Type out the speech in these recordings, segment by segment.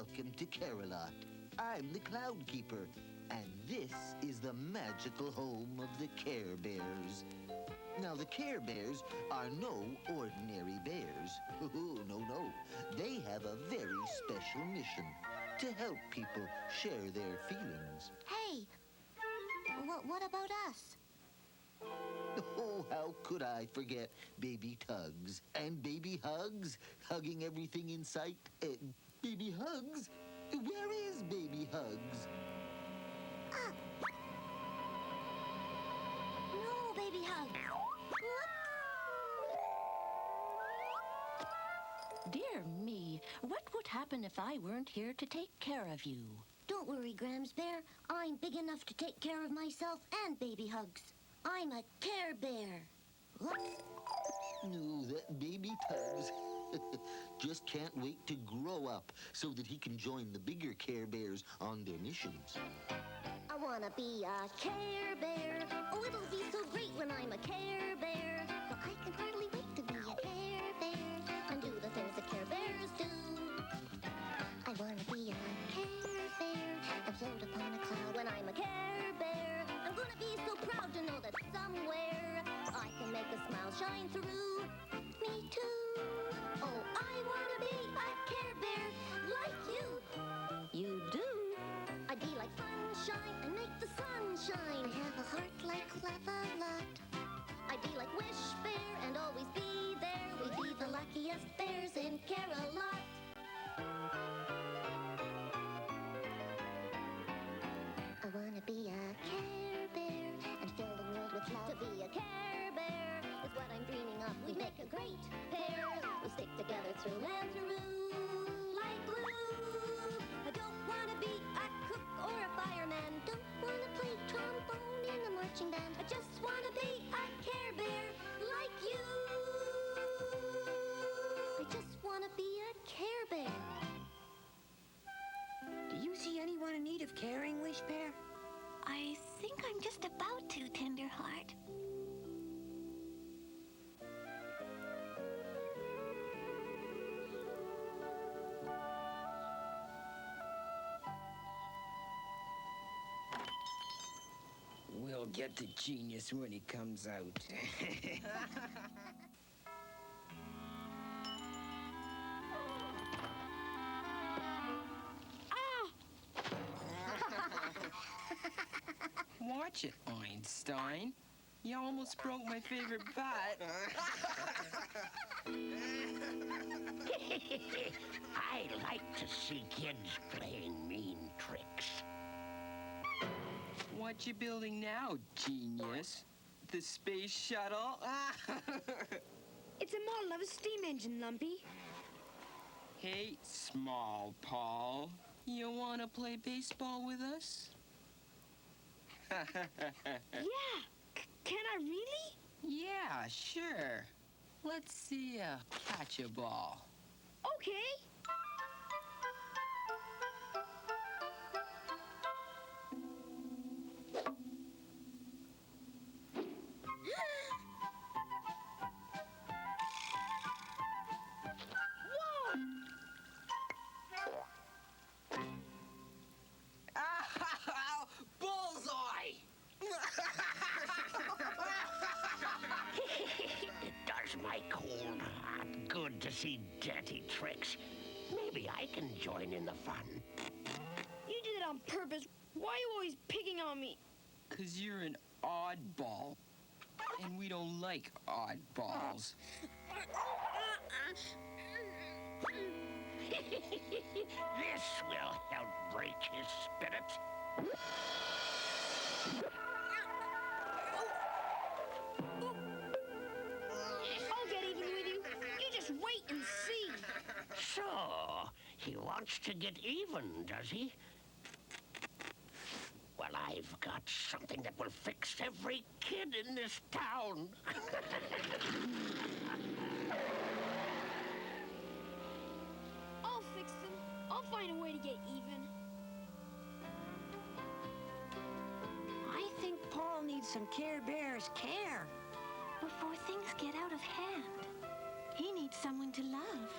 Welcome to Care-a-Lot. I'm the Cloud Keeper, and this is the magical home of the Care Bears. Now, the Care Bears are no ordinary bears. Oh, no. They have a very special mission to help people share their feelings. Hey, what about us? Oh, how could I forget Baby Tugs and Baby Hugs, hugging everything in sight? Baby Hugs? Where is Baby Hugs? No, Baby Hug. Dear me, what would happen if I weren't here to take care of you? Don't worry, Grams Bear. I'm big enough to take care of myself and Baby Hugs. I'm a Care Bear. Whoops. No, that Baby Tugs just can't wait to grow up so that he can join the bigger Care Bears on their missions. I wanna be a Care Bear. Oh, it'll be so great when I'm a Care Bear. Well, I can hardly wait to be a Care Bear and do the things that Care Bears do. I wanna be a Care Bear and float upon a cloud when I'm a Care Bear. I'm gonna be so proud to know that somewhere I can make a smile shine through. Me too. Oh, I wanna be a Care Bear like you. You do? I'd be like sunshine and make the sun shine. I have a heart like Lava-Lot. I'd be like Wish Bear and always be there. We'd be the luckiest bears in Care-a-Lot. I wanna be a Care Bear and fill the world with love. To be a Care Bear is what I'm dreaming of. We'd make a great pair. We stick together through and through like glue. I don't wanna be a cook or a fireman. Don't wanna play trombone in the marching band. I just wanna be a Care Bear like you. I just wanna be a Care Bear. Do you see anyone in need of caring, Wish Bear? I think I'm just about to, Tenderheart. We'll get the genius when he comes out. Watch it, Einstein. You almost broke my favorite bat. I like to see kids playing mean tricks. What you building now, genius? The space shuttle? It's a model of a steam engine, Lumpy. Hey, Small Paul. You want to play baseball with us? Yeah. Can I really? Yeah, sure. Let's see you catch a ball. Okay. Bullseye! It does my cold heart good to see dirty tricks. Maybe I can join in the fun. You did it on purpose. Why are you always picking on me? 'Cause you're an oddball. And we don't like oddballs. This will help break his spirit. I'll get even with you. You just wait and see. So, he wants to get even, does he? Well, I've got something that will fix every kid in this town. I'll fix them. I'll find a way to get even. I think Paul needs some Care Bears care. Before things get out of hand, he needs someone to love.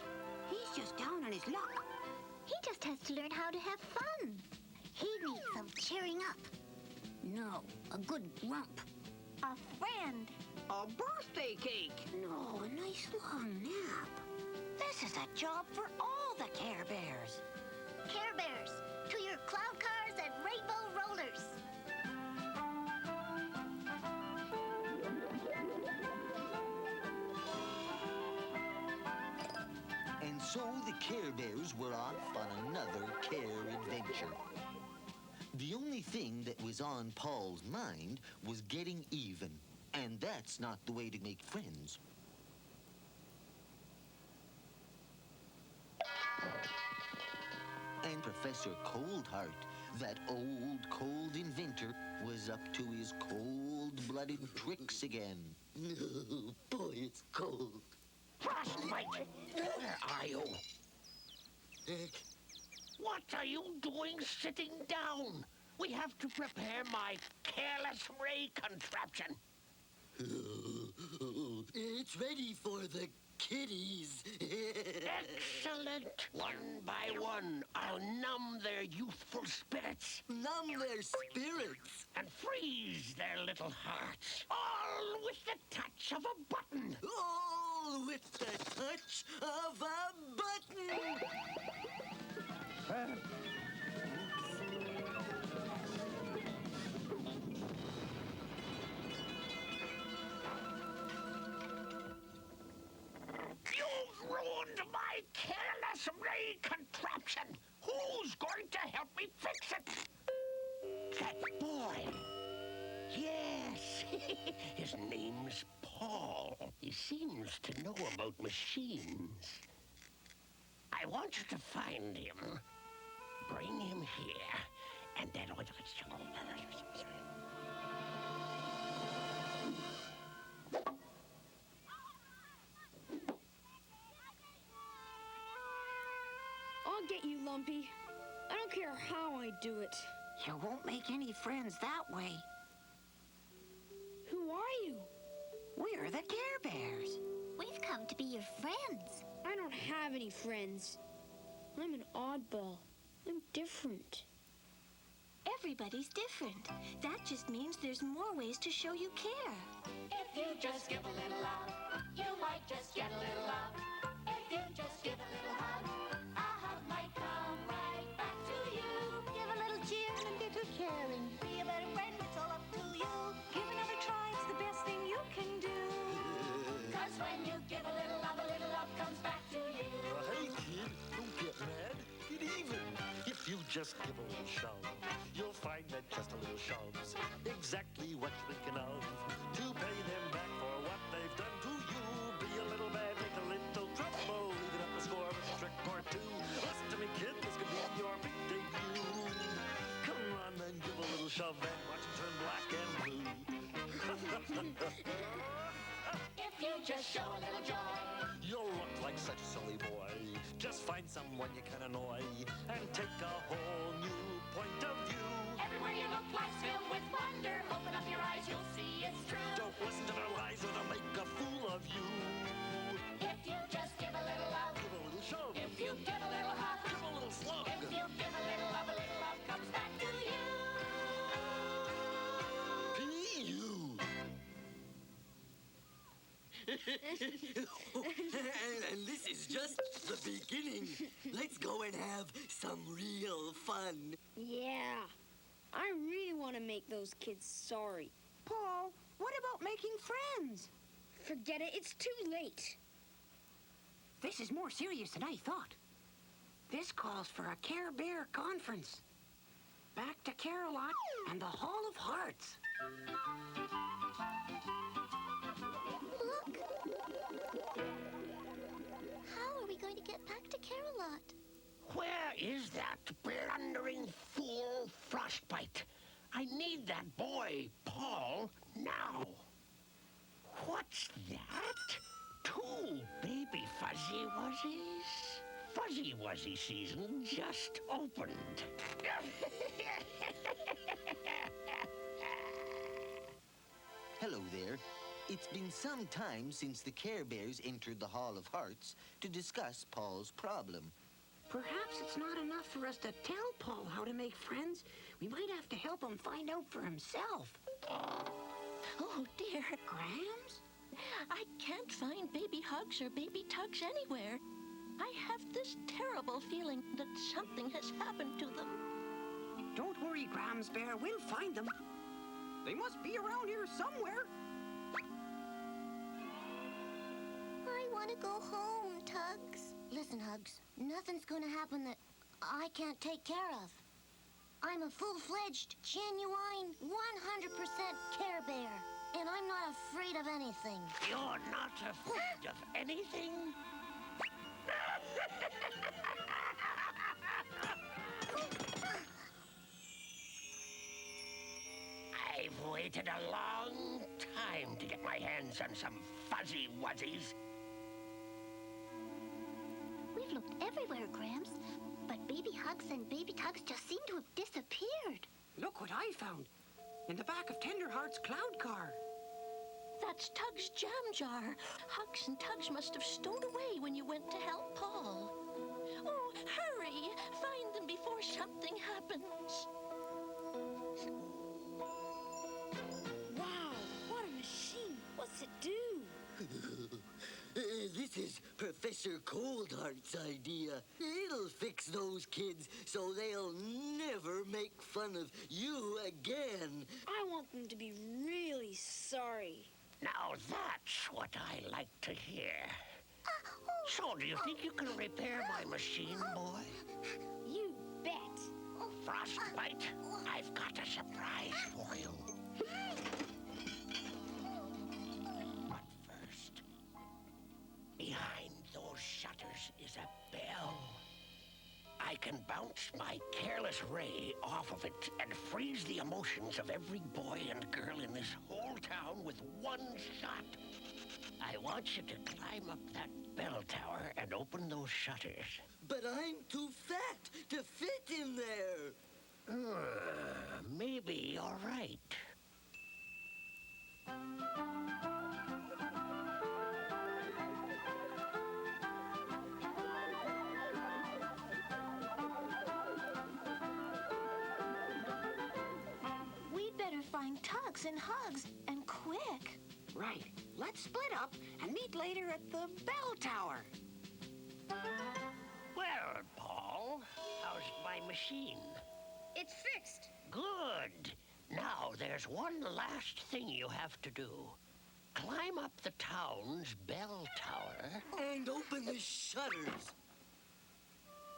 He's just down on his luck. He just has to learn how to have fun. He needs some cheering up. No, a good grump. A friend. A birthday cake. No, a nice long nap. This is a job for all the Care Bears. Care Bears, to your cloud cars and rainbow rollers. And so the Care Bears were off on another care adventure. The only thing that was on Paul's mind was getting even, and that's not the way to make friends. And Professor Coldheart, that old cold inventor, was up to his cold-blooded tricks again. Boy, it's cold. Frostbite, where are you? What are you doing sitting down? We have to prepare my careless ray contraption. It's ready for the kiddies. Excellent. One by one, I'll numb their youthful spirits. Numb their spirits. And freeze their little hearts. All with the touch of a button. All with the touch of a button. You've ruined my careless ray contraption. Who's going to help me fix it? That boy. Yes. His name's Paul. He seems to know about machines. I want you to find him. Bring him here. And then... I'll get you, Lumpy. I don't care how I do it. You won't make any friends that way. Who are you? We're the Care Bears. We've come to be your friends. I don't have any friends. I'm an oddball. I'm different. Everybody's different. That just means there's more ways to show you care. If you just give a little love, you might just get a little love. If you just give a little hug, a hug might come right back to you. Give a little cheer and get to caring. Be a better friend, it's all up to you. Give another try, it's the best thing you can do. 'Cause when you give a little love comes back to you. Hey, kid, don't get mad. Get even. If you just give a little shove, you'll find that just a little shove's exactly what you're thinking of. To pay them back for what they've done to you. Be a little bad, make a little trouble. Even up the score with a trick or two. Listen to me, kid, this could be your big debut. Come on and give a little shove and watch it turn black and blue. If you just show a little joy, You'll look like such a silly boy. Just find someone you can annoy and take a whole new point of view. everywhere you look, life's filled with wonder. Open up your eyes, you'll see it's true. Don't listen to their lies or they'll make a fool of you. If you just give a little love, Give a little shove. if you give a little hug, Give a little slug. if you give a little love comes back to you. P.U. and this is just the beginning. Let's go and have some real fun. Yeah. I really want to make those kids sorry. Paul, what about making friends? Forget it. It's too late. This is more serious than I thought. This calls for a Care Bear conference. Back to Care-a-Lot and the Hall of Hearts. Look. How are we going to get back to Care-a-Lot? Where is that blundering fool Frostbite? I need that boy, Paul, now. What's that? 2 baby Fuzzy Wuzzies? Fuzzy Wuzzy season just opened. Hello there. It's been some time since the Care Bears entered the Hall of Hearts to discuss Paul's problem. Perhaps it's not enough for us to tell Paul how to make friends. We might have to help him find out for himself. Oh, dear. Grams? I can't find baby hugs or baby tugs anywhere. I have this terrible feeling that something has happened to them. Don't worry, Grams Bear. We'll find them. They must be around here somewhere. I want to go home, Tugs. Listen, Hugs, nothing's going to happen that I can't take care of. I'm a full-fledged, genuine, 100% Care Bear, and I'm not afraid of anything. You're not afraid of anything? I've waited a long time to get my hands on some fuzzy wuzzies. We've looked everywhere, Gramps, but baby Hugs and baby Tugs just seem to have disappeared. Look what I found. In the back of Tenderheart's cloud car. That's Tug's jam jar. Hugs and Tugs must have stowed away when you went to help Paul. Oh, hurry! Find them before something happens. Wow, what a machine. What's it do? This is Professor Coldheart's idea. It'll fix those kids so they'll never make fun of you again. I want them to be really sorry. Now that's what I like to hear. So, do you think you can repair my machine, boy? You bet. Frostbite, I've got a surprise for you. But first, behind those shutters is a bell. I can bounce my careless ray off of it and freeze the emotions of every boy and girl in this whole town with one shot. I want you to climb up that bell tower and open those shutters. But I'm too fat to fit in there. Maybe you're right. We'd better find Tugs and Hugs, and quick. Right. Let's split up and meet later at the bell tower. Well, Paul, how's my machine? It's fixed. Good. Now, there's one last thing you have to do. Climb up the town's bell tower. And open the shutters.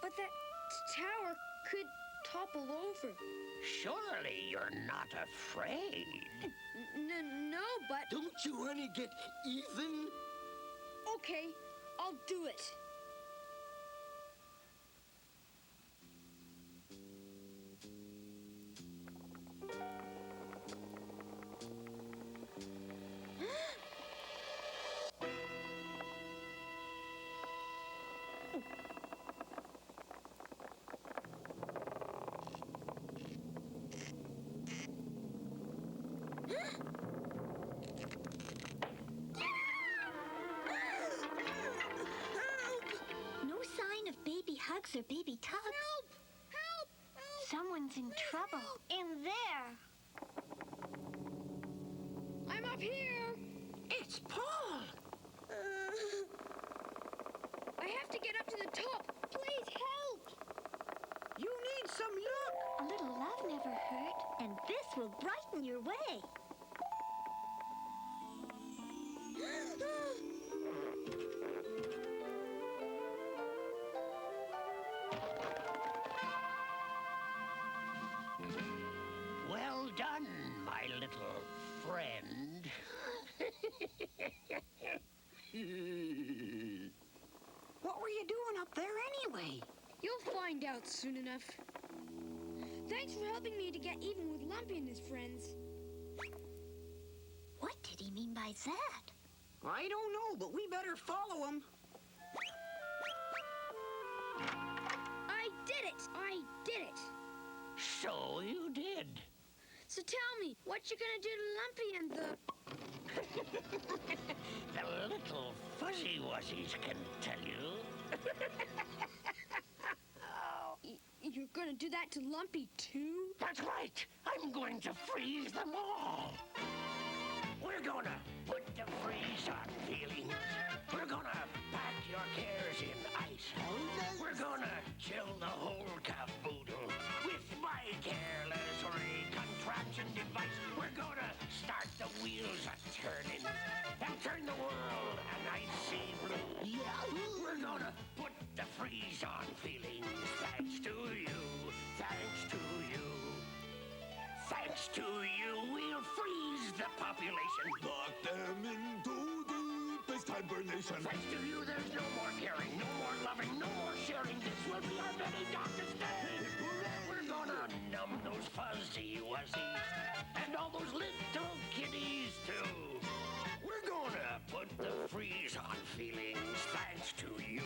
But that tower could topple over. Surely you're not afraid. No, but... Don't you want to get even? Okay, I'll do it. No sign of baby Hugs or baby Tugs. Help! Help! Someone's in trouble. In there. I'm up here. It's Paul. I have to get up to the top. Please help. You need some luck. A little love never hurt, and this will brighten your way. Well done, my little friend. What were you doing up there anyway? You'll find out soon enough. Thanks for helping me to get even with Lumpy and his friends. What did he mean by that? I don't know, but we better follow him. I did it! I did it! So you did. So tell me, what you gonna do to Lumpy and the... The little fuzzy wuzzies can tell you. You're gonna do that to Lumpy, too? That's right. I'm going to freeze them all. We're gonna put the freeze on feelings. We're gonna pack your cares in ice. We're gonna chill the whole caboodle with my careless ray contraption device. We're gonna start the wheels a-turning and turn the world an icy blue. Yahoo! We're gonna put the freeze on feelings. Thanks to you. Thanks to you. Thanks to you, we'll freeze the population. Lock them into deepest hibernation. Thanks to you, there's no more caring, no more loving, no more sharing. This will be our very darkest day. We're gonna numb those fuzzy wuzzies and all those little kitties, too. We're gonna put the freeze on feelings. Thanks to you.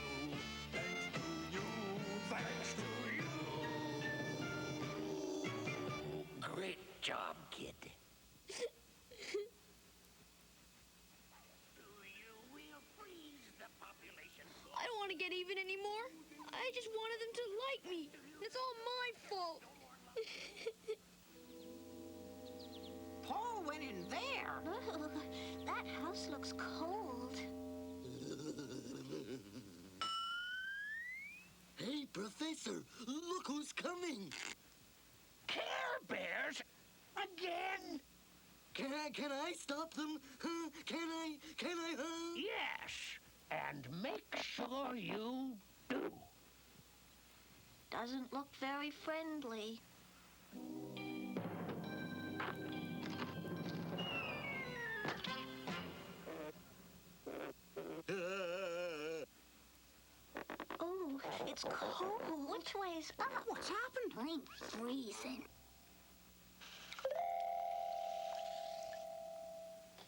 Thanks to you. Thanks to you. Great job, kid. I don't want to get even anymore. I just wanted them to like me. It's all my fault. Paul went in there. Oh, that house looks cold. Hey, Professor, look who's coming. Care Bears? Again? Can I stop them? Huh? Can I? Huh? Yes. And make sure you do. Doesn't look very friendly. Oh, it's cold. Which way's up? What's happened? I'm freezing.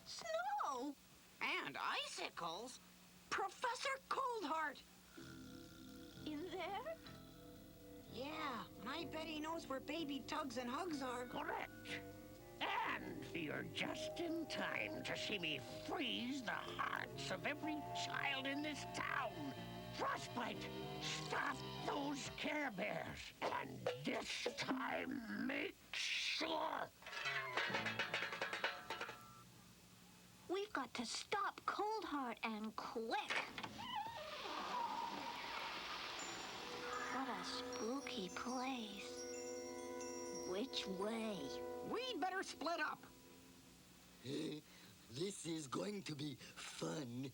Snow and icicles. Professor Coldheart. In there? Yeah, and I bet he knows where baby tugs and hugs are. Correct. And you're just in time to see me freeze the hearts of every child in this town. Frostbite, stop those Care Bears. And this time, make sure. We've got to stop Coldheart and quick. What a spooky place. Which way? We'd better split up. This is going to be fun.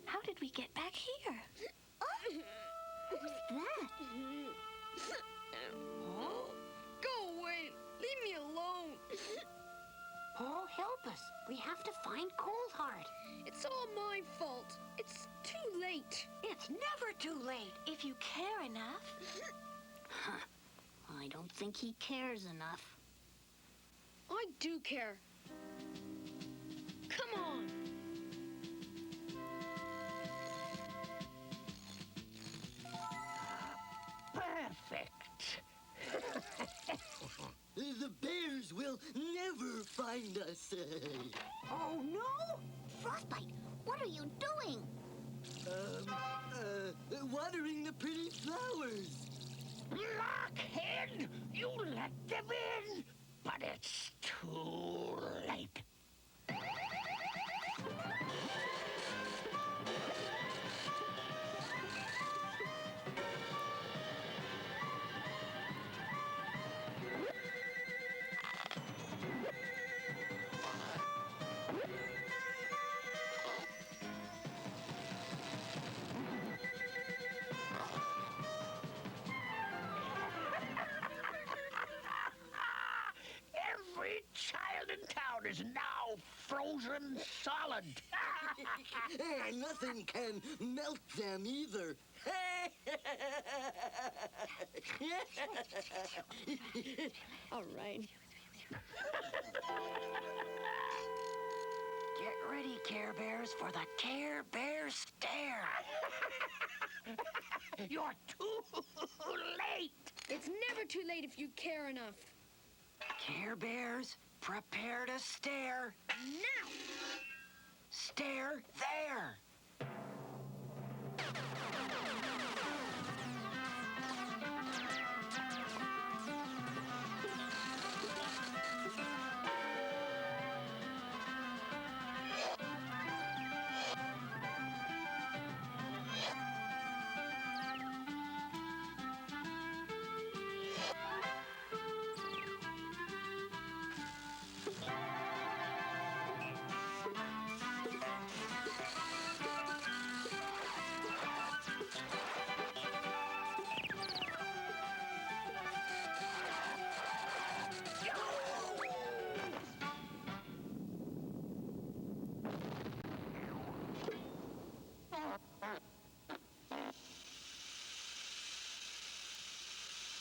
How did we get back here? Oh, who's that? Oh, go away. Leave me alone. Paul, help us. We have to find Coldheart. It's all my fault. It's too late. It's never too late. If you care enough. Huh. I don't think he cares enough. I do care. Come on. Perfect. The bears will never find us. Oh, no? Frostbite, what are you doing? Watering the pretty flowers. Blockhead, you let them in, but it's too late. Every child in town is now frozen solid. And nothing can melt them either. All right. Get ready, Care Bears, for the Care Bear Stare. You're too late. It's never too late if you care enough. Care Bears, prepare to stare. Now! Stare there.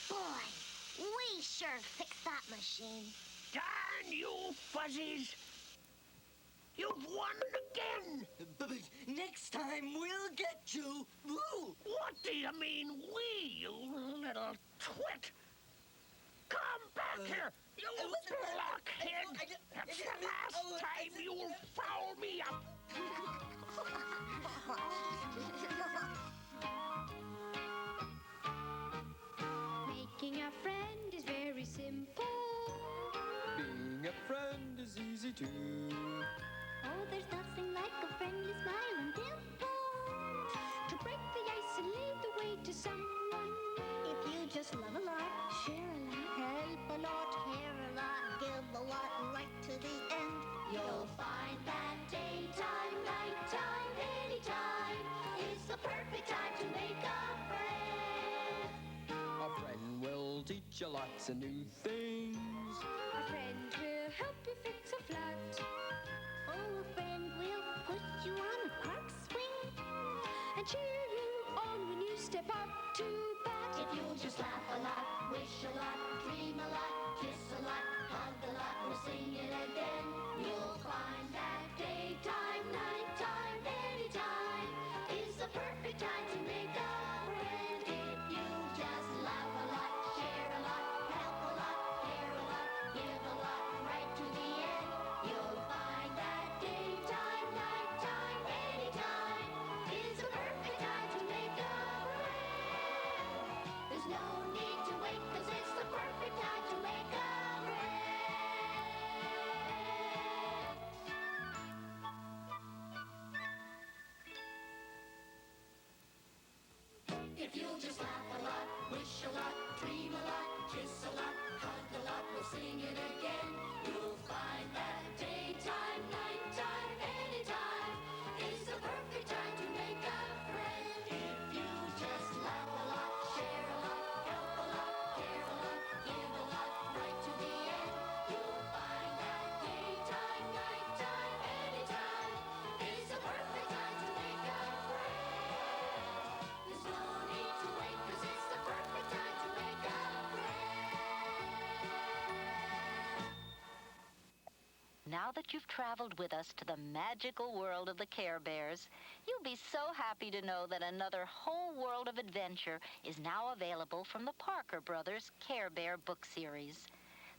Boy, we sure fixed that machine. Darn you, fuzzies. You've won again. But next time we'll get you. Woo! What do you mean, we, you little twit? Come back here, you blockhead. That's the last time you'll foul me up. Making a friend is very simple. Being a friend is easy too. Oh, there's nothing like a friendly smile and dimple To break the ice and lead the way to someone. if you just love a lot, Share a lot. help a lot, care a lot, give a lot, right to the end. You'll find that daytime, nighttime, anytime is the perfect time to make a friend. A friend will teach you lots of new things. A friend will help you fix a flat. Oh, a friend will put you on a park swing. And cheer you on when you step up to bat. If you'll just laugh a lot, wish a lot, dream a lot, kiss a lot, hug a lot, we'll sing it again. You'll find that daytime, nighttime, anytime is the perfect time to make a friend. If you just laugh a lot, share a lot, help a lot, care a lot, give a lot, right to the end. You'll find that daytime, nighttime, anytime is the perfect time to make a friend. There's no need to wait, 'cause it's the perfect time to make a friend. If you'll just laugh a lot, wish a lot, dream a lot, kiss a lot, hug a lot, we'll sing it again. You'll find that daytime, nighttime, anytime is the perfect time to make a friend. If you just laugh a lot, share a lot, help a lot, care a lot, give a lot, right to the end. You'll find that daytime, nighttime, anytime is the perfect time to make a friend. There's no need to wait, 'cause it's the perfect time to make a friend. Now that you've traveled with us to the magical world of the Care Bears, you'll be so happy to know that another whole world of adventure is now available from the Parker Brothers Care Bear book series.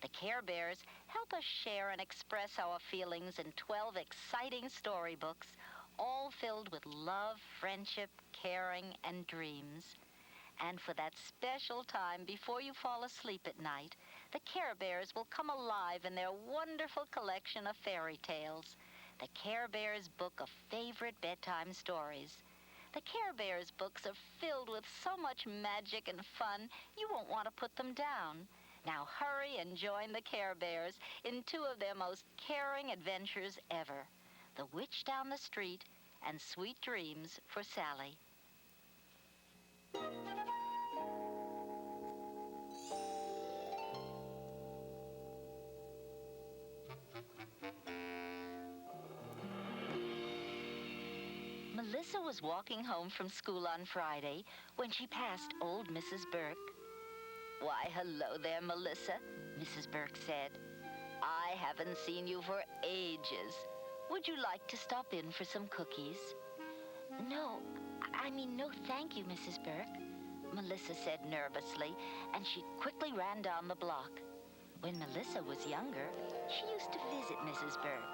The Care Bears help us share and express our feelings in 12 exciting storybooks, all filled with love, friendship, caring, and dreams. And for that special time before you fall asleep at night, the Care Bears will come alive in their wonderful collection of fairy tales, the Care Bears book of favorite bedtime stories. The Care Bears books are filled with so much magic and fun, you won't want to put them down. Now hurry and join the Care Bears in two of their most caring adventures ever, The Witch Down the Street and Sweet Dreams for Sally. Melissa was walking home from school on Friday when she passed old Mrs. Burke. "Why, hello there, Melissa," Mrs. Burke said. "I haven't seen you for ages. Would you like to stop in for some cookies? No, no thank you, Mrs. Burke, Melissa said nervously, and she quickly ran down the block. When Melissa was younger, she used to visit Mrs. Burke.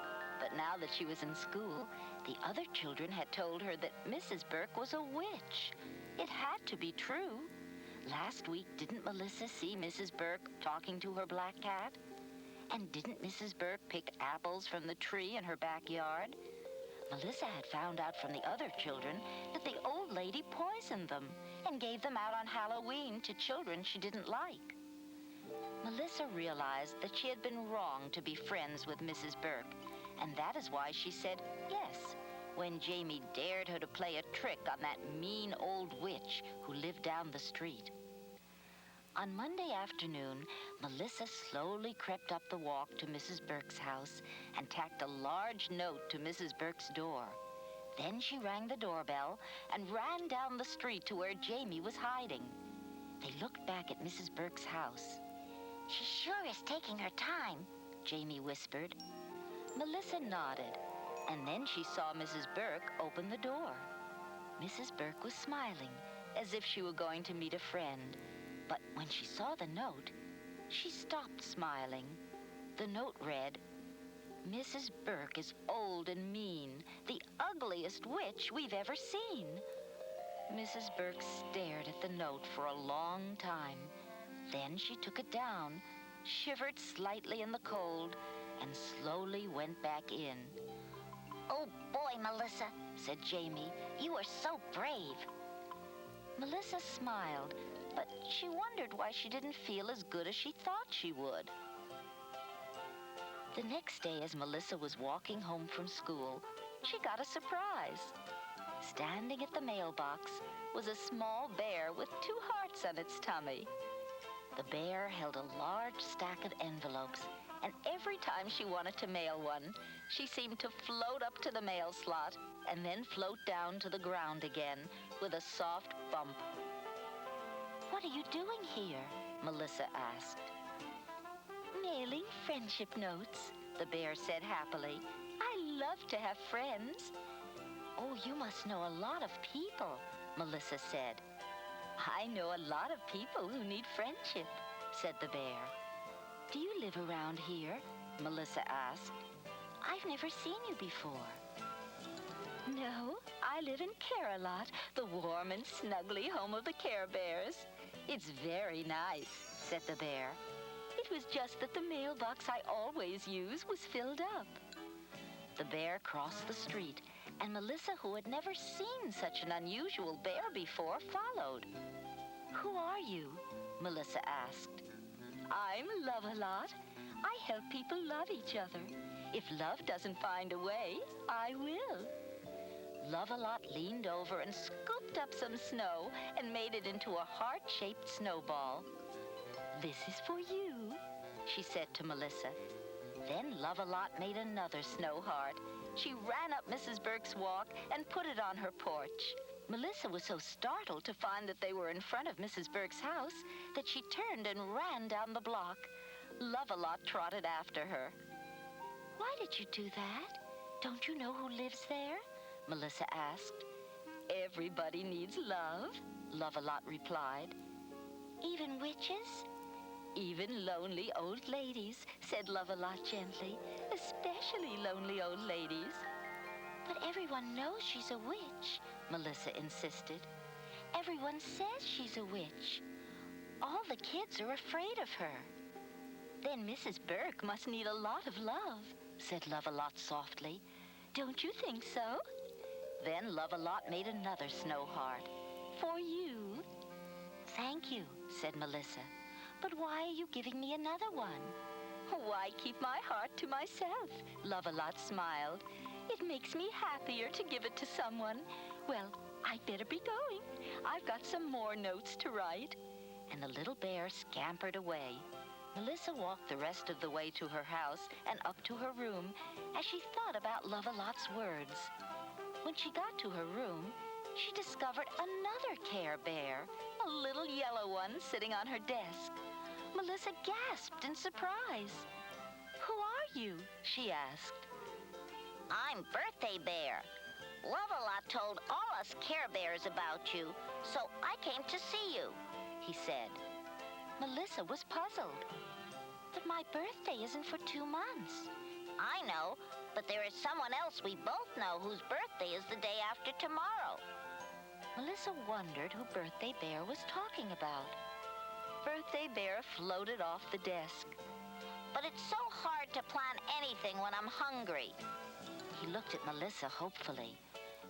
But now that she was in school, the other children had told her that Mrs. Burke was a witch. It had to be true. Last week, didn't Melissa see Mrs. Burke talking to her black cat? And didn't Mrs. Burke pick apples from the tree in her backyard? Melissa had found out from the other children that the old lady poisoned them and gave them out on Halloween to children she didn't like. Melissa realized that she had been wrong to be friends with Mrs. Burke, and that is why she said yes when Jamie dared her to play a trick on that mean old witch who lived down the street. On Monday afternoon, Melissa slowly crept up the walk to Mrs. Burke's house and tacked a large note to Mrs. Burke's door. Then she rang the doorbell and ran down the street to where Jamie was hiding. They looked back at Mrs. Burke's house. She sure is taking her time, Jamie whispered. Melissa nodded, and then she saw Mrs. Burke open the door. Mrs. Burke was smiling, as if she were going to meet a friend. But when she saw the note, she stopped smiling. The note read, "Mrs. Burke is old and mean, the ugliest witch we've ever seen." Mrs. Burke stared at the note for a long time. Then she took it down, shivered slightly in the cold, and slowly went back in. "Oh boy, Melissa," said Jamie, "you are so brave." Melissa smiled, but she wondered why she didn't feel as good as she thought she would. The next day, as Melissa was walking home from school, she got a surprise. Standing at the mailbox was a small bear with 2 hearts on its tummy. The bear held a large stack of envelopes, and every time she wanted to mail one, she seemed to float up to the mail slot and then float down to the ground again with a soft bump. "What are you doing here?" Melissa asked. "Mailing friendship notes," the bear said happily. "I love to have friends." "Oh, you must know a lot of people," Melissa said. "I know a lot of people who need friendship," said the bear. "Do you live around here?" Melissa asked. "I've never seen you before." "No, I live in Care-a-Lot, the warm and snuggly home of the Care Bears. It's very nice," said the bear. "It was just that the mailbox I always use was filled up." The bear crossed the street, and Melissa, who had never seen such an unusual bear before, followed. "Who are you?" Melissa asked. "I'm Love-a-Lot. I help people love each other. If love doesn't find a way, I will." Love-a-Lot leaned over and scooped up some snow and made it into a heart-shaped snowball. "This is for you," she said to Melissa. Then Love-a-Lot made another snow heart. She ran up Mrs. Burke's walk and put it on her porch. Melissa was so startled to find that they were in front of Mrs. Burke's house that she turned and ran down the block. Love-a-Lot trotted after her. "Why did you do that? Don't you know who lives there?" Melissa asked. "Everybody needs love," Love-a-Lot replied. "Even witches?" "Even lonely old ladies," said Love-a-Lot gently. "Especially lonely old ladies." "But everyone knows she's a witch," Melissa insisted. "Everyone says she's a witch. All the kids are afraid of her." "Then Mrs. Burke must need a lot of love," said Love-a-Lot softly. "Don't you think so?" Then Love-a-Lot made another snow heart. "For you." "Thank you," said Melissa. "But why are you giving me another one?" "Why keep my heart to myself?" Love-a-Lot smiled. "It makes me happier to give it to someone. Well, I'd better be going. I've got some more notes to write." And the little bear scampered away. Melissa walked the rest of the way to her house and up to her room as she thought about Love-a-Lot's words. When she got to her room, she discovered another Care Bear, a little yellow one sitting on her desk. Melissa gasped in surprise. "Who are you?" she asked. I'm Birthday Bear. Love-a-lot told all us Care Bears about you, so I came to see you, he said. Melissa was puzzled. But my birthday isn't for 2 months. I know, but there is someone else we both know whose birthday is the day after tomorrow. Melissa wondered who Birthday Bear was talking about. Birthday Bear floated off the desk. But it's so hard to plan anything when I'm hungry. He looked at Melissa hopefully.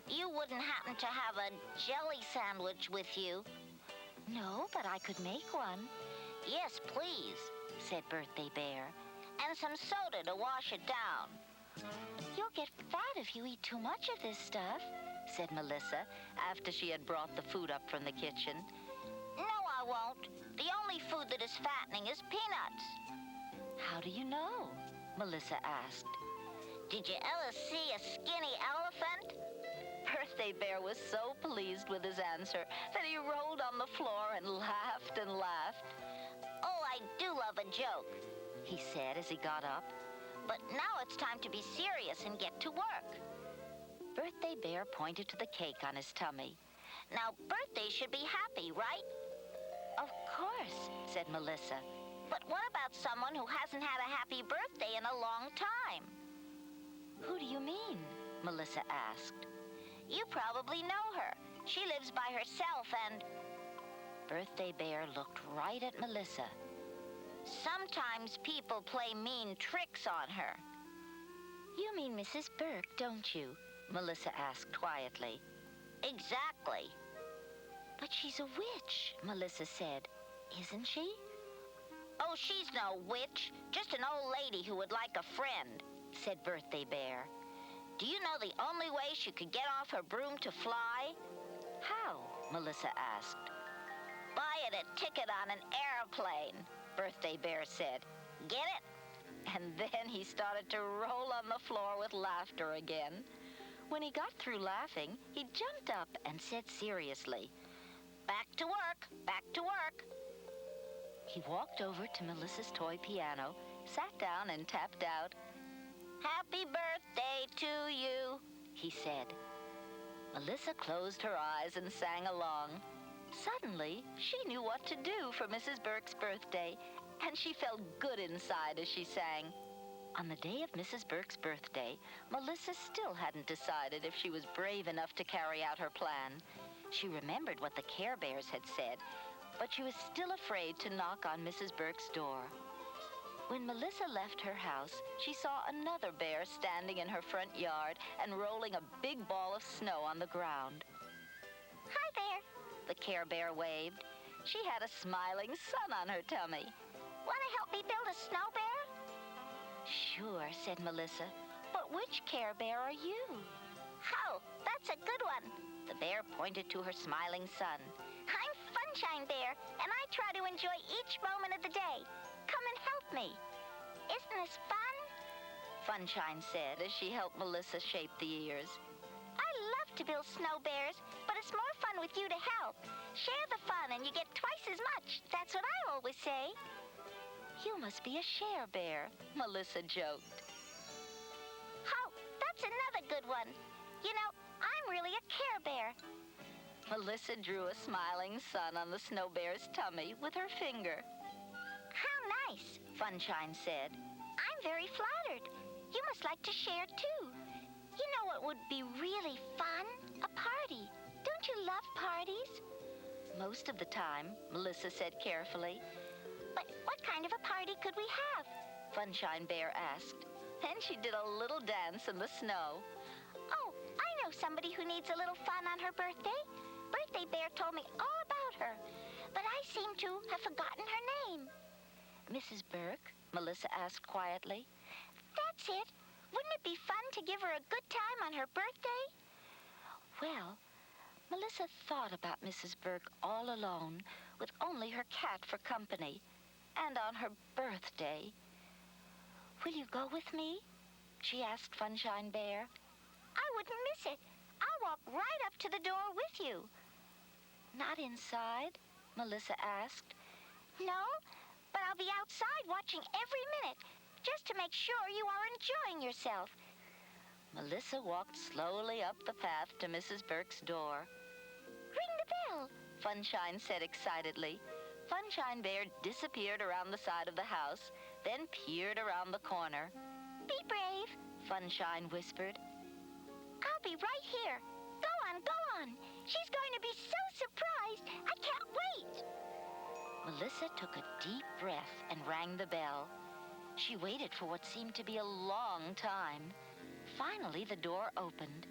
You wouldn't happen to have a jelly sandwich with you? No, but I could make one. Yes, please, said Birthday Bear. And some soda to wash it down. You'll get fat if you eat too much of this stuff, said Melissa after she had brought the food up from the kitchen. No, I won't. The only food that is fattening is peanuts. How do you know? Melissa asked. Did you ever see a skinny elephant? Birthday Bear was so pleased with his answer that he rolled on the floor and laughed and laughed. Oh, I do love a joke, he said as he got up. But now it's time to be serious and get to work. Birthday Bear pointed to the cake on his tummy. Now, birthdays should be happy, right? Of course, said Melissa. But what about someone who hasn't had a happy birthday in a long time? Who do you mean? Melissa asked. You probably know her. She lives by herself and... Birthday Bear looked right at Melissa. Sometimes people play mean tricks on her. You mean Mrs. Burke, don't you? Melissa asked quietly. Exactly. But she's a witch, Melissa said. Isn't she? Oh, she's no witch. Just an old lady who would like a friend, said Birthday Bear. Do you know the only way she could get off her broom to fly? How? Melissa asked. Buying a ticket on an airplane, Birthday Bear said. Get it? And then he started to roll on the floor with laughter again. When he got through laughing, he jumped up and said seriously, Back to work, back to work. He walked over to Melissa's toy piano, sat down and tapped out, Happy birthday to you, he said. Melissa closed her eyes and sang along. Suddenly, she knew what to do for Mrs. Burke's birthday, and she felt good inside as she sang. On the day of Mrs. Burke's birthday, Melissa still hadn't decided if she was brave enough to carry out her plan. She remembered what the Care Bears had said, but she was still afraid to knock on Mrs. Burke's door. When Melissa left her house, she saw another bear standing in her front yard and rolling a big ball of snow on the ground. Hi there, the Care Bear waved. She had a smiling sun on her tummy. Want to help me build a snow bear? Sure, said Melissa. But which Care Bear are you? Oh, that's a good one. The bear pointed to her smiling son. I'm Funshine Bear, and I try to enjoy each moment of the day. Come and help me. Isn't this fun? Funshine said as she helped Melissa shape the ears. I love to build snow bears, but it's more fun with you to help. Share the fun and you get twice as much. That's what I always say. You must be a share bear, Melissa joked. Oh, that's another good one. You know, I'm really a Care Bear. Melissa drew a smiling sun on the snow bear's tummy with her finger. How nice, Funshine said. I'm very flattered. You must like to share, too. You know what would be really fun? A party. Don't you love parties? Most of the time, Melissa said carefully. But what kind of a party could we have? Funshine Bear asked. Then she did a little dance in the snow. Oh, I know somebody who needs a little fun on her birthday. Birthday Bear told me all about her, but I seem to have forgotten her name. Mrs. Burke? Melissa asked quietly. That's it. Wouldn't it be fun to give her a good time on her birthday? Well, Melissa thought about Mrs. Burke all alone, with only her cat for company, and on her birthday. Will you go with me? She asked Funshine Bear. I wouldn't miss it. I'll walk right up to the door with you. Not inside? Melissa asked. No, but I'll be outside watching every minute, just to make sure you are enjoying yourself. Melissa walked slowly up the path to Mrs. Burke's door. Ring the bell. Funshine said excitedly. Funshine Bear disappeared around the side of the house, then peered around the corner. Be brave, Funshine whispered. I'll be right here. Go on, go on. She's going to be so surprised. I can't wait. Melissa took a deep breath and rang the bell. She waited for what seemed to be a long time. Finally, the door opened.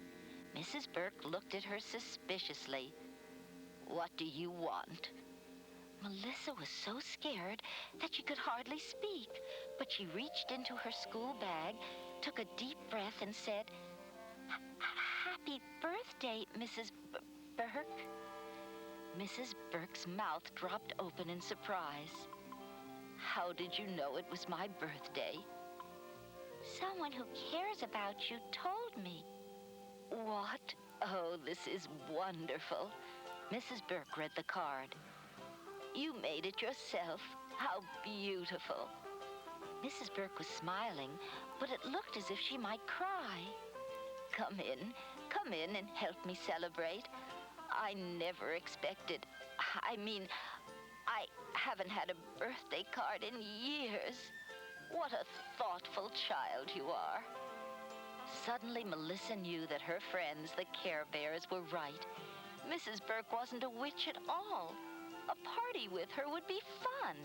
Mrs. Burke looked at her suspiciously. What do you want? Melissa was so scared that she could hardly speak, but she reached into her school bag, took a deep breath, and said, Happy birthday, Mrs. Burke. Mrs. Burke's mouth dropped open in surprise. How did you know it was my birthday? Someone who cares about you told me. What? Oh, this is wonderful. Mrs. Burke read the card. You made it yourself. How beautiful. Mrs. Burke was smiling, but it looked as if she might cry. Come in and help me celebrate. I never expected. I haven't had a birthday card in years. What a thoughtful child you are. Suddenly, Melissa knew that her friends, the Care Bears, were right. Mrs. Burke wasn't a witch at all. A party with her would be fun.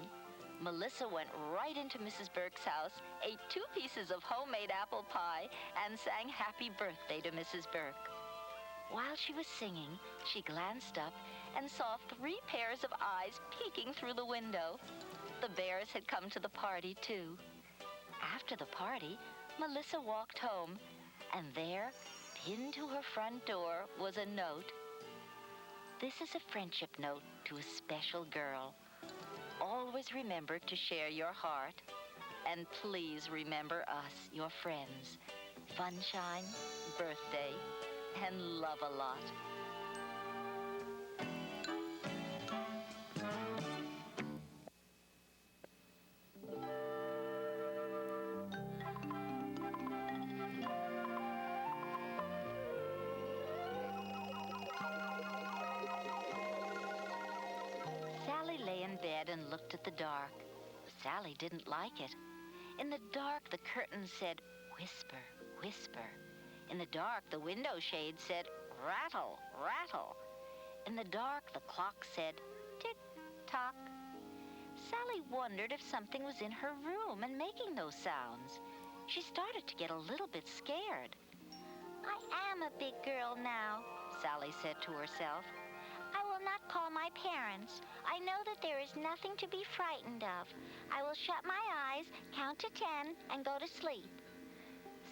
Melissa went right into Mrs. Burke's house, ate 2 pieces of homemade apple pie, and sang happy birthday to Mrs. Burke. While she was singing, she glanced up and saw 3 pairs of eyes peeking through the window. The bears had come to the party, too. After the party, Melissa walked home, and there, pinned to her front door, was a note. This is a friendship note to a special girl. Always remember to share your heart, and please remember us, your friends. Funshine, birthday, and love a lot. Sally lay in bed and looked at the dark. Sally didn't like it. In the dark, the curtains said, whisper, whisper. In the dark, the window shade said, rattle, rattle. In the dark, the clock said, tick-tock. Sally wondered if something was in her room and making those sounds. She started to get a little bit scared. I am a big girl now, Sally said to herself. I will not call my parents. I know that there is nothing to be frightened of. I will shut my eyes, count to 10, and go to sleep.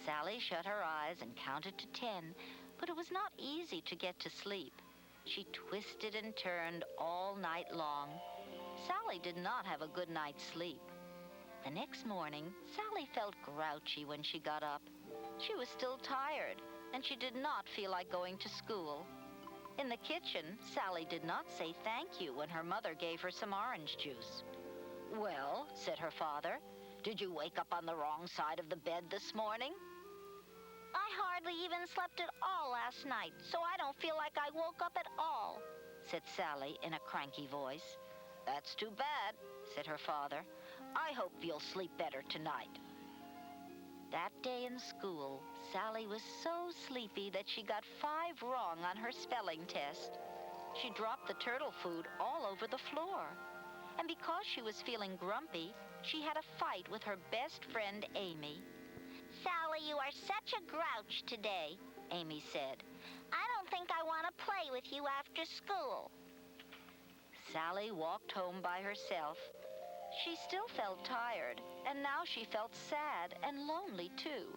Sally shut her eyes and counted to 10, but it was not easy to get to sleep. She twisted and turned all night long. Sally did not have a good night's sleep. The next morning, Sally felt grouchy when she got up. She was still tired, and she did not feel like going to school. In the kitchen, Sally did not say thank you when her mother gave her some orange juice. Well, said her father, did you wake up on the wrong side of the bed this morning? I hardly even slept at all last night, so I don't feel like I woke up at all, said Sally in a cranky voice. That's too bad, said her father. I hope you'll sleep better tonight. That day in school, Sally was so sleepy that she got 5 wrong on her spelling test. She dropped the turtle food all over the floor. And because she was feeling grumpy, she had a fight with her best friend, Amy. Sally, you are such a grouch today, Amy said. I don't think I want to play with you after school. Sally walked home by herself. She still felt tired, and now she felt sad and lonely, too.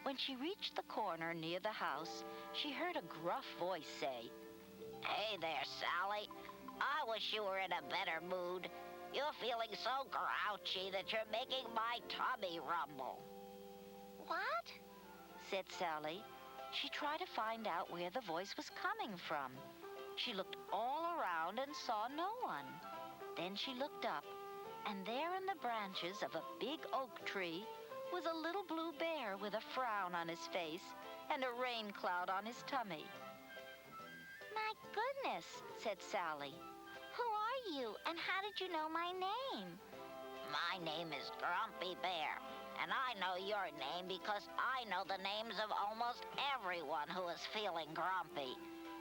When she reached the corner near the house, she heard a gruff voice say, Hey there, Sally. I wish you were in a better mood. You're feeling so grouchy that you're making my tummy rumble. What? Said Sally. She tried to find out where the voice was coming from. She looked all around and saw no one. Then she looked up, and there in the branches of a big oak tree was a little blue bear with a frown on his face and a rain cloud on his tummy. My goodness, said Sally. Who are you, and how did you know my name? My name is Grumpy Bear, and I know your name because I know the names of almost everyone who is feeling grumpy.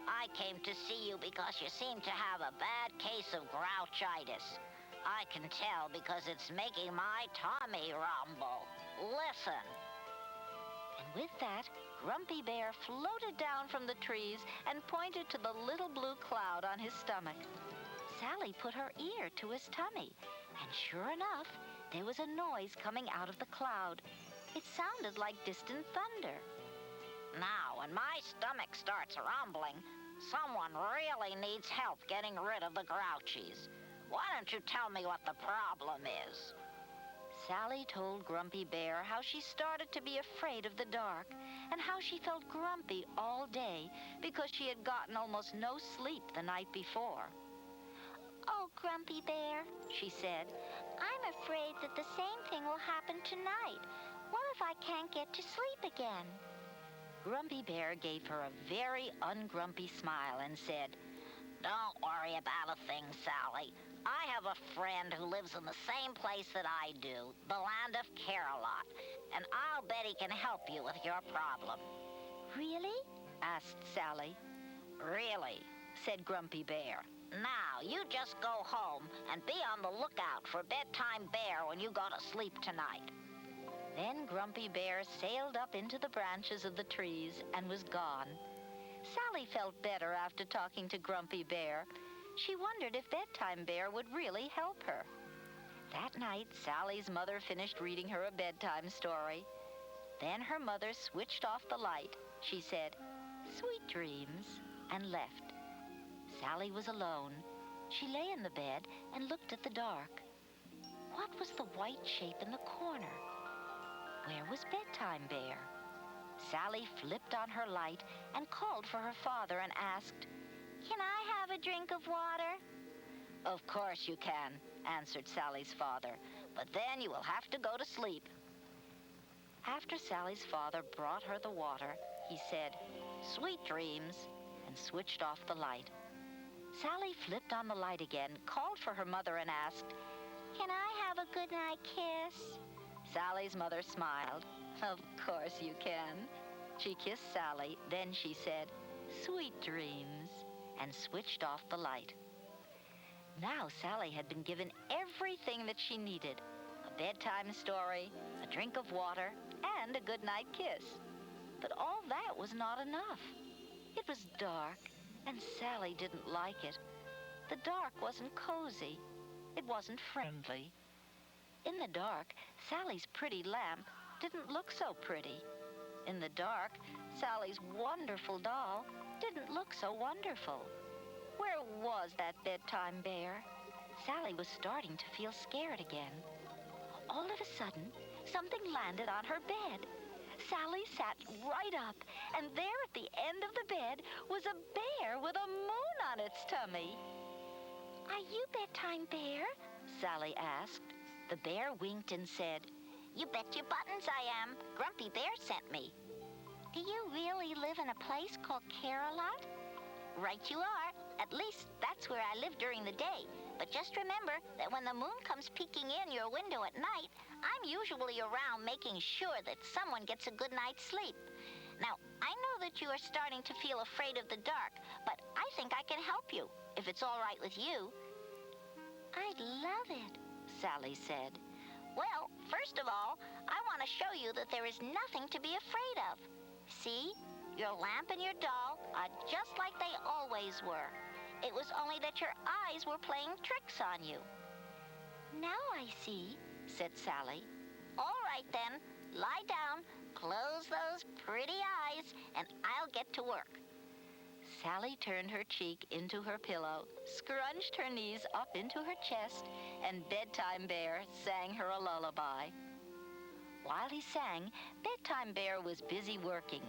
I came to see you because you seem to have a bad case of grouchitis. I can tell because it's making my tummy rumble. Listen. And with that, Grumpy Bear floated down from the trees and pointed to the little blue cloud on his stomach. Sally put her ear to his tummy, and sure enough, there was a noise coming out of the cloud. It sounded like distant thunder. Now, when my stomach starts rumbling, someone really needs help getting rid of the grouchies. Why don't you tell me what the problem is? Sally told Grumpy Bear how she started to be afraid of the dark and how she felt grumpy all day because she had gotten almost no sleep the night before. Oh, Grumpy Bear, she said, I'm afraid that the same thing will happen tonight. What if I can't get to sleep again? Grumpy Bear gave her a very ungrumpy smile and said, Don't worry about a thing, Sally. I have a friend who lives in the same place that I do, the land of Care-a-Lot, and I'll bet he can help you with your problem. Really? Asked Sally. Really, said Grumpy Bear. Now, you just go home and be on the lookout for Bedtime Bear when you go to sleep tonight. Then Grumpy Bear sailed up into the branches of the trees and was gone. Sally felt better after talking to Grumpy Bear. She wondered if Bedtime Bear would really help her. That night, Sally's mother finished reading her a bedtime story. Then her mother switched off the light. She said, "Sweet dreams," and left. Sally was alone. She lay in the bed and looked at the dark. What was the white shape in the corner? Where was Bedtime Bear? Sally flipped on her light and called for her father and asked, "Can I have a drink of water?" "Of course you can," answered Sally's father, "but then you will have to go to sleep." After Sally's father brought her the water, he said, "Sweet dreams," and switched off the light. Sally flipped on the light again, called for her mother, and asked, "Can I have a goodnight kiss?" Sally's mother smiled. "Of course you can." She kissed Sally, then she said, "Sweet dreams," and switched off the light. Now Sally had been given everything that she needed: a bedtime story, a drink of water, and a goodnight kiss. But all that was not enough. It was dark, and Sally didn't like it. The dark wasn't cozy. It wasn't friendly. In the dark, Sally's pretty lamp didn't look so pretty. In the dark, Sally's wonderful doll didn't look so wonderful. Where was that Bedtime Bear? Sally was starting to feel scared again. All of a sudden, something landed on her bed. Sally sat right up, and there at the end of the bed was a bear with a moon on its tummy. "Are you Bedtime Bear?" Sally asked. The bear winked and said, "You bet your buttons I am. Grumpy Bear sent me." "Do you really live in a place called Care-a-Lot?" "Right you are. At least that's where I live during the day. But just remember that when the moon comes peeking in your window at night, I'm usually around making sure that someone gets a good night's sleep. Now, I know that you are starting to feel afraid of the dark, but I think I can help you, if it's all right with you." "I'd love it," Sally said. "Well, first of all, I want to show you that there is nothing to be afraid of. See? Your lamp and your doll are just like they always were. It was only that your eyes were playing tricks on you." "Now I see," said Sally. "All right then, lie down, close those pretty eyes, and I'll get to work." Sally turned her cheek into her pillow, scrunched her knees up into her chest, and Bedtime Bear sang her a lullaby. While he sang, Bedtime Bear was busy working.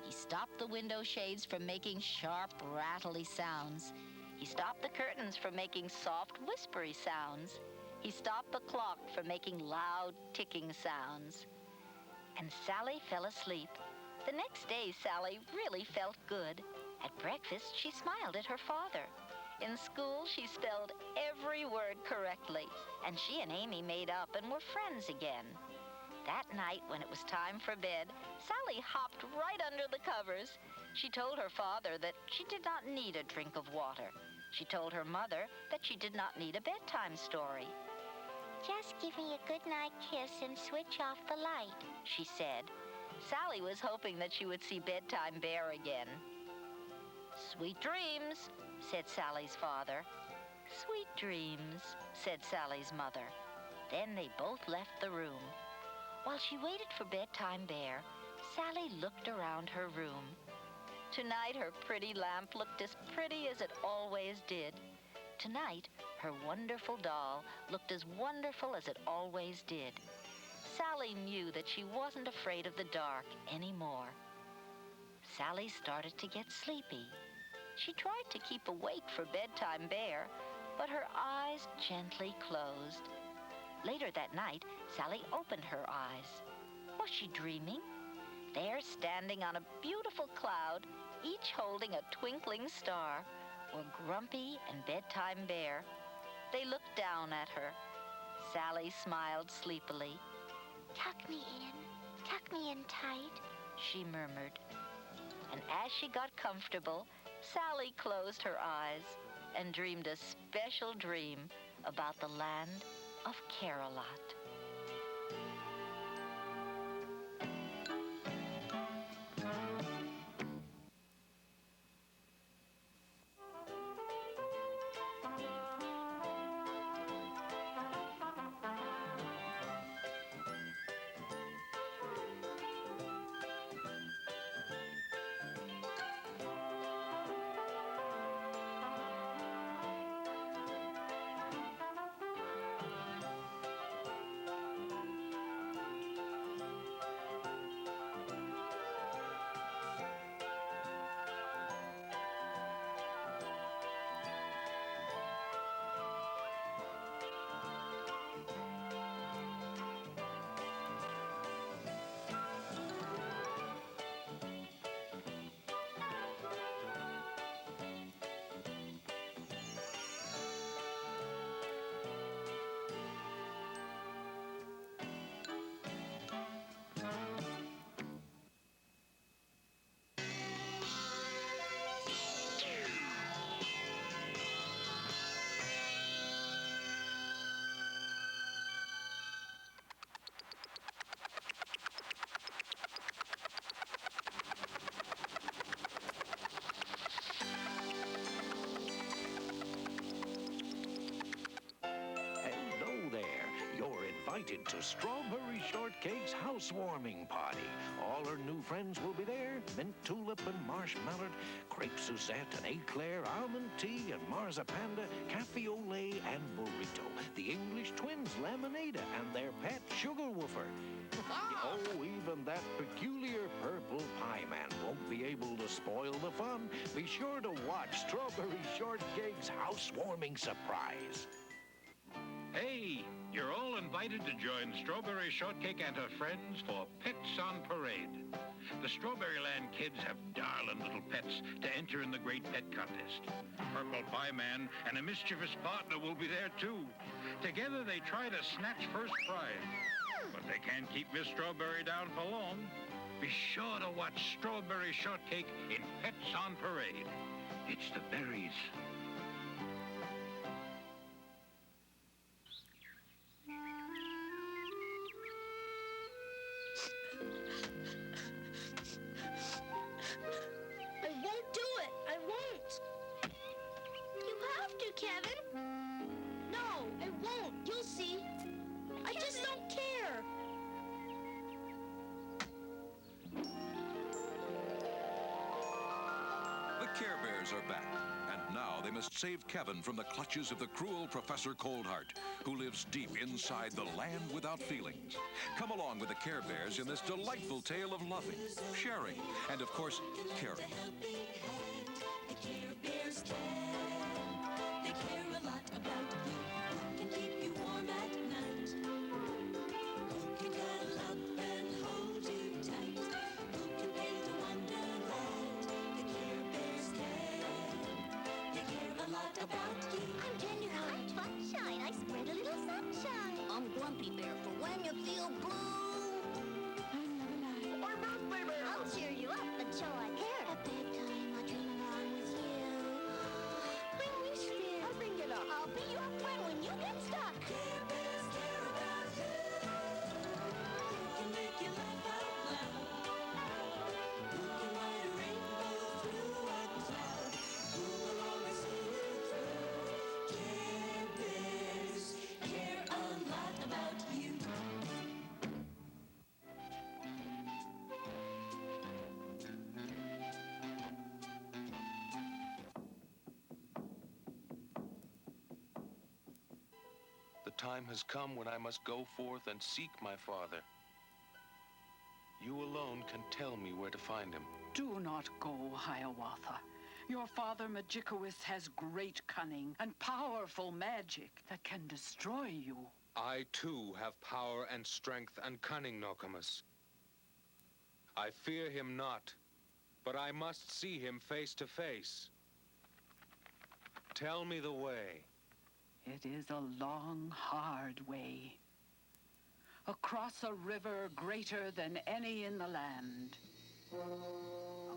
He stopped the window shades from making sharp, rattly sounds. He stopped the curtains from making soft, whispery sounds. He stopped the clock from making loud, ticking sounds. and Sally fell asleep. The next day, Sally really felt good. At breakfast, she smiled at her father. In school, she spelled every word correctly, and she and Amy made up and were friends again. That night, when it was time for bed, Sally hopped right under the covers. She told her father that she did not need a drink of water. She told her mother that she did not need a bedtime story. Just give me a goodnight kiss and switch off the light, she said. Sally was hoping that she would see Bedtime Bear again. Sweet dreams, said Sally's father. Sweet dreams, said Sally's mother. Then they both left the room. While she waited for Bedtime Bear, Sally looked around her room. Tonight, her pretty lamp looked as pretty as it always did. Tonight, her wonderful doll looked as wonderful as it always did. Sally knew that she wasn't afraid of the dark anymore. Sally started to get sleepy. She tried to keep awake for Bedtime Bear, but her eyes gently closed. Later that night, Sally opened her eyes. Was she dreaming? There, standing on a beautiful cloud, each holding a twinkling star, were Grumpy and Bedtime Bear. They looked down at her. Sally smiled sleepily. Tuck me in tight, she murmured. And as she got comfortable, Sally closed her eyes and dreamed a special dream about the land of Care-a-Lot. Invited to Strawberry Shortcake's housewarming party. All her new friends will be there. Mint tulip and marshmallow, crepe Suzette and eclair, almond tea and marzipanda, cafe au lait and burrito. The English twins, Lemonada, and their pet Sugar Woofer. Oh, even that peculiar purple pie man won't be able to spoil the fun. Be sure to watch Strawberry Shortcake's housewarming surprise. Hey, you're all invited to join Strawberry Shortcake and her friends for Pets on Parade. The Strawberry Land kids have darling little pets to enter in the Great Pet Contest. Purple Pie Man and a mischievous partner will be there, too. Together, they try to snatch first prize. But they can't keep Miss Strawberry down for long. Be sure to watch Strawberry Shortcake in Pets on Parade. It's the berries. Kevin? No, I won't. You'll see. I just don't care. The Care Bears are back, and now they must save Kevin from the clutches of the cruel Professor Coldheart, who lives deep inside the land without feelings. Come along with the Care Bears in this delightful tale of loving, sharing, and of course, caring. The Care Bears they care a lot about you. Who can keep you warm at night? Who can cuddle up and hold Grumpy Bear for when you feel blue. My birthday bear! I'll cheer you up and show I care. At bedtime, I'll dream along with you. Bring me spin. I'll bring it up. I'll be your friend when you get stuck. Care Bears care about you. Who can make you laugh out loud? Who can ride a rainbow through a cloud? Who will always see you through? Care Bears care a lot about you. The time has come when I must go forth and seek my father. You alone can tell me where to find him. Do not go, Hiawatha. Your father, Magikowis, has great cunning and powerful magic that can destroy you. I, too, have power and strength and cunning, Nokomis. I fear him not, but I must see him face to face. Tell me the way. It is a long, hard way. Across a river greater than any in the land.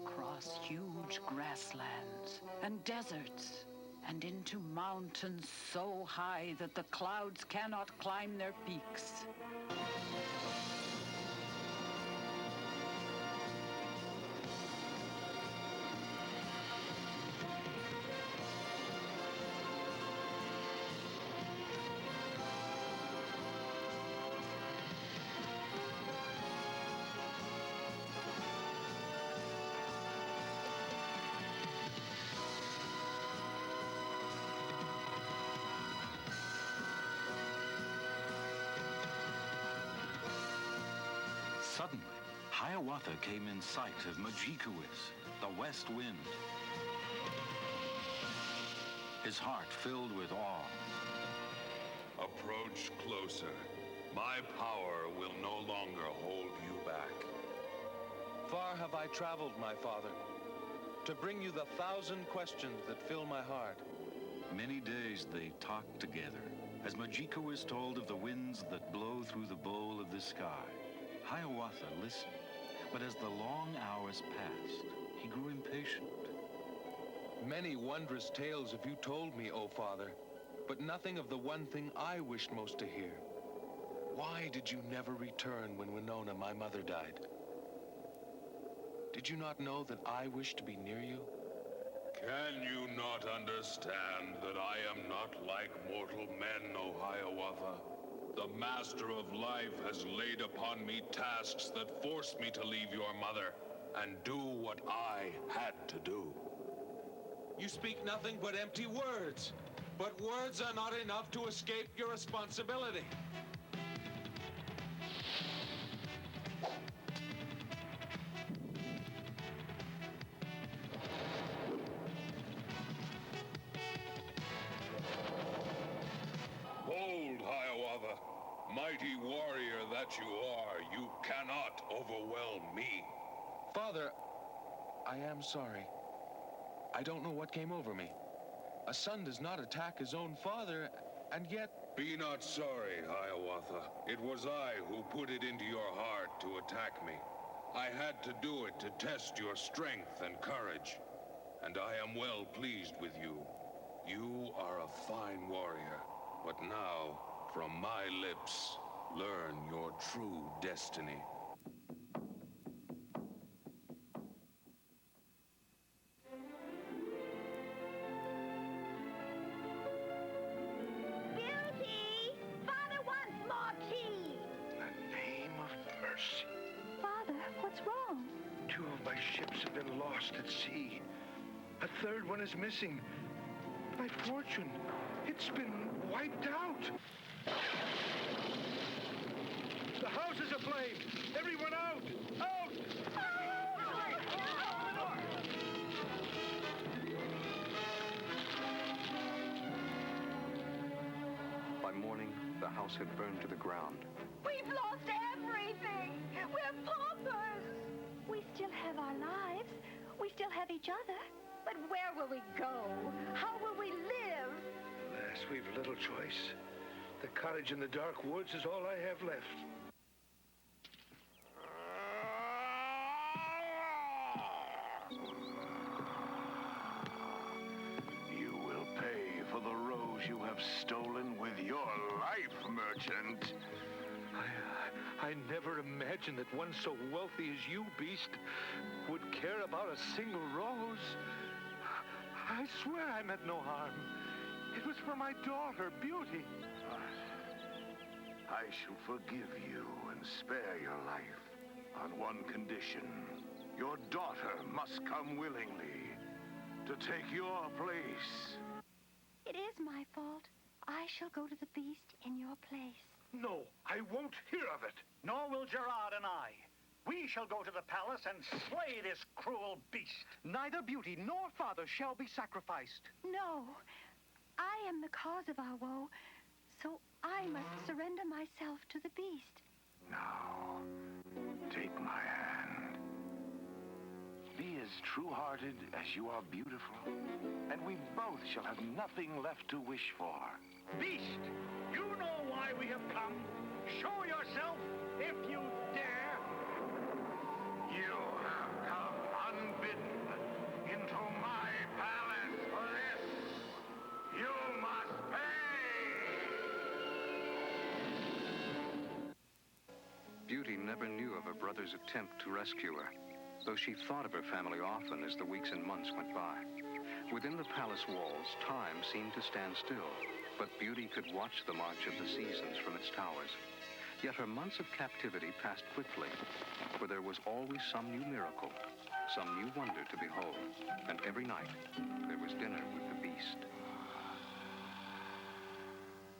Across huge grasslands and deserts and into mountains so high that the clouds cannot climb their peaks. Suddenly, Hiawatha came in sight of Magikowis, the West Wind. His heart filled with awe. Approach closer. My power will no longer hold you back. Far have I traveled, my father, to bring you the 1,000 questions that fill my heart. Many days they talked together, as Magikowis told of the winds that blow through the bowl of the sky. Hiawatha listened, but as the long hours passed, he grew impatient. Many wondrous tales have you told me, O father, but nothing of the one thing I wished most to hear. Why did you never return when Winona, my mother, died? Did you not know that I wished to be near you? Can you not understand that I am not like mortal men, O Hiawatha? The Master of Life has laid upon me tasks that forced me to leave your mother and do what I had to do. You speak nothing but empty words, but words are not enough to escape your responsibility. Hold, Hiawatha. Mighty warrior that you are, you cannot overwhelm me. Father, I am sorry. I don't know what came over me. A son does not attack his own father, and yet... Be not sorry, Hiawatha. It was I who put it into your heart to attack me. I had to do it to test your strength and courage. And I am well pleased with you. You are a fine warrior. But now, from my lips, learn your true destiny. Beauty! Father wants more tea! In the name of mercy. Father, what's wrong? 2 of my ships have been lost at sea. A 3rd one is missing. My fortune, it's been wiped out. The house is aflame. Everyone out! Out! By morning, the house had burned to the ground. We've lost everything! We're paupers! We still have our lives. We still have each other. But where will we go? How will we live? Alas, we've little choice. The cottage in the dark woods is all I have left. You will pay for the rose you have stolen with your life, merchant. I never imagined that one so wealthy as you, Beast, would care about a single rose. I swear I meant no harm. It was for my daughter, Beauty. I shall forgive you and spare your life on one condition. Your daughter must come willingly to take your place. It is my fault. I shall go to the Beast in your place. No, I won't hear of it. Nor will Gerard and I. We shall go to the palace and slay this cruel beast. Neither Beauty nor father shall be sacrificed. No, I am the cause of our woe, so I must surrender myself to the Beast. Now, take my hand. Be as true-hearted as you are beautiful, and we both shall have nothing left to wish for. Beast, you know why we have come. Show yourself if you dare. You have come unbidden into my palace for this. You must pay! Beauty never knew of her brother's attempt to rescue her, though she thought of her family often as the weeks and months went by. Within the palace walls, time seemed to stand still, but Beauty could watch the march of the seasons from its towers. Yet her months of captivity passed quickly, for there was always some new miracle, some new wonder to behold, and every night there was dinner with the Beast.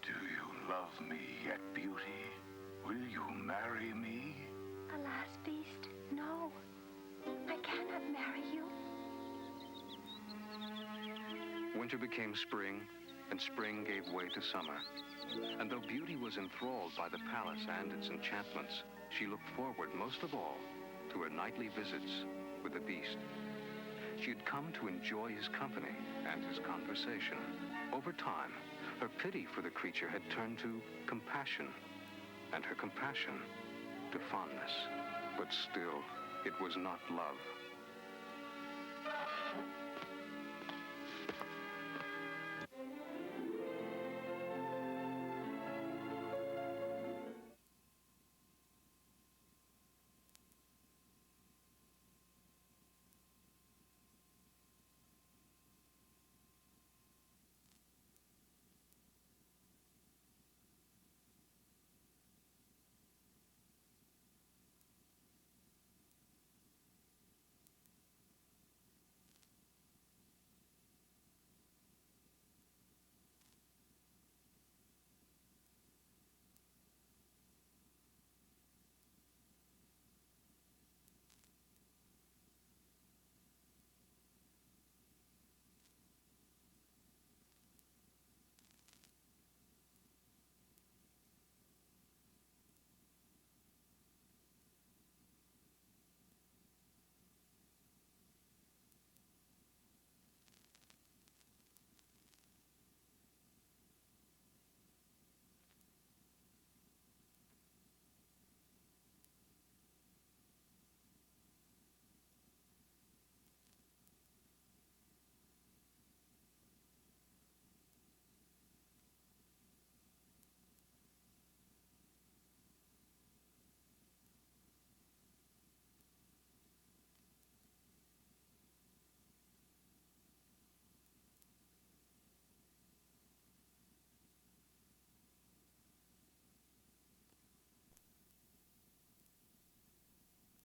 Do you love me yet, Beauty? Will you marry me? Alas, Beast, no. I cannot marry you. Winter became spring, and spring gave way to summer. And though Beauty was enthralled by the palace and its enchantments, she looked forward most of all to her nightly visits with the Beast. She had come to enjoy his company and his conversation. Over time, her pity for the creature had turned to compassion, and her compassion to fondness. But still, it was not love.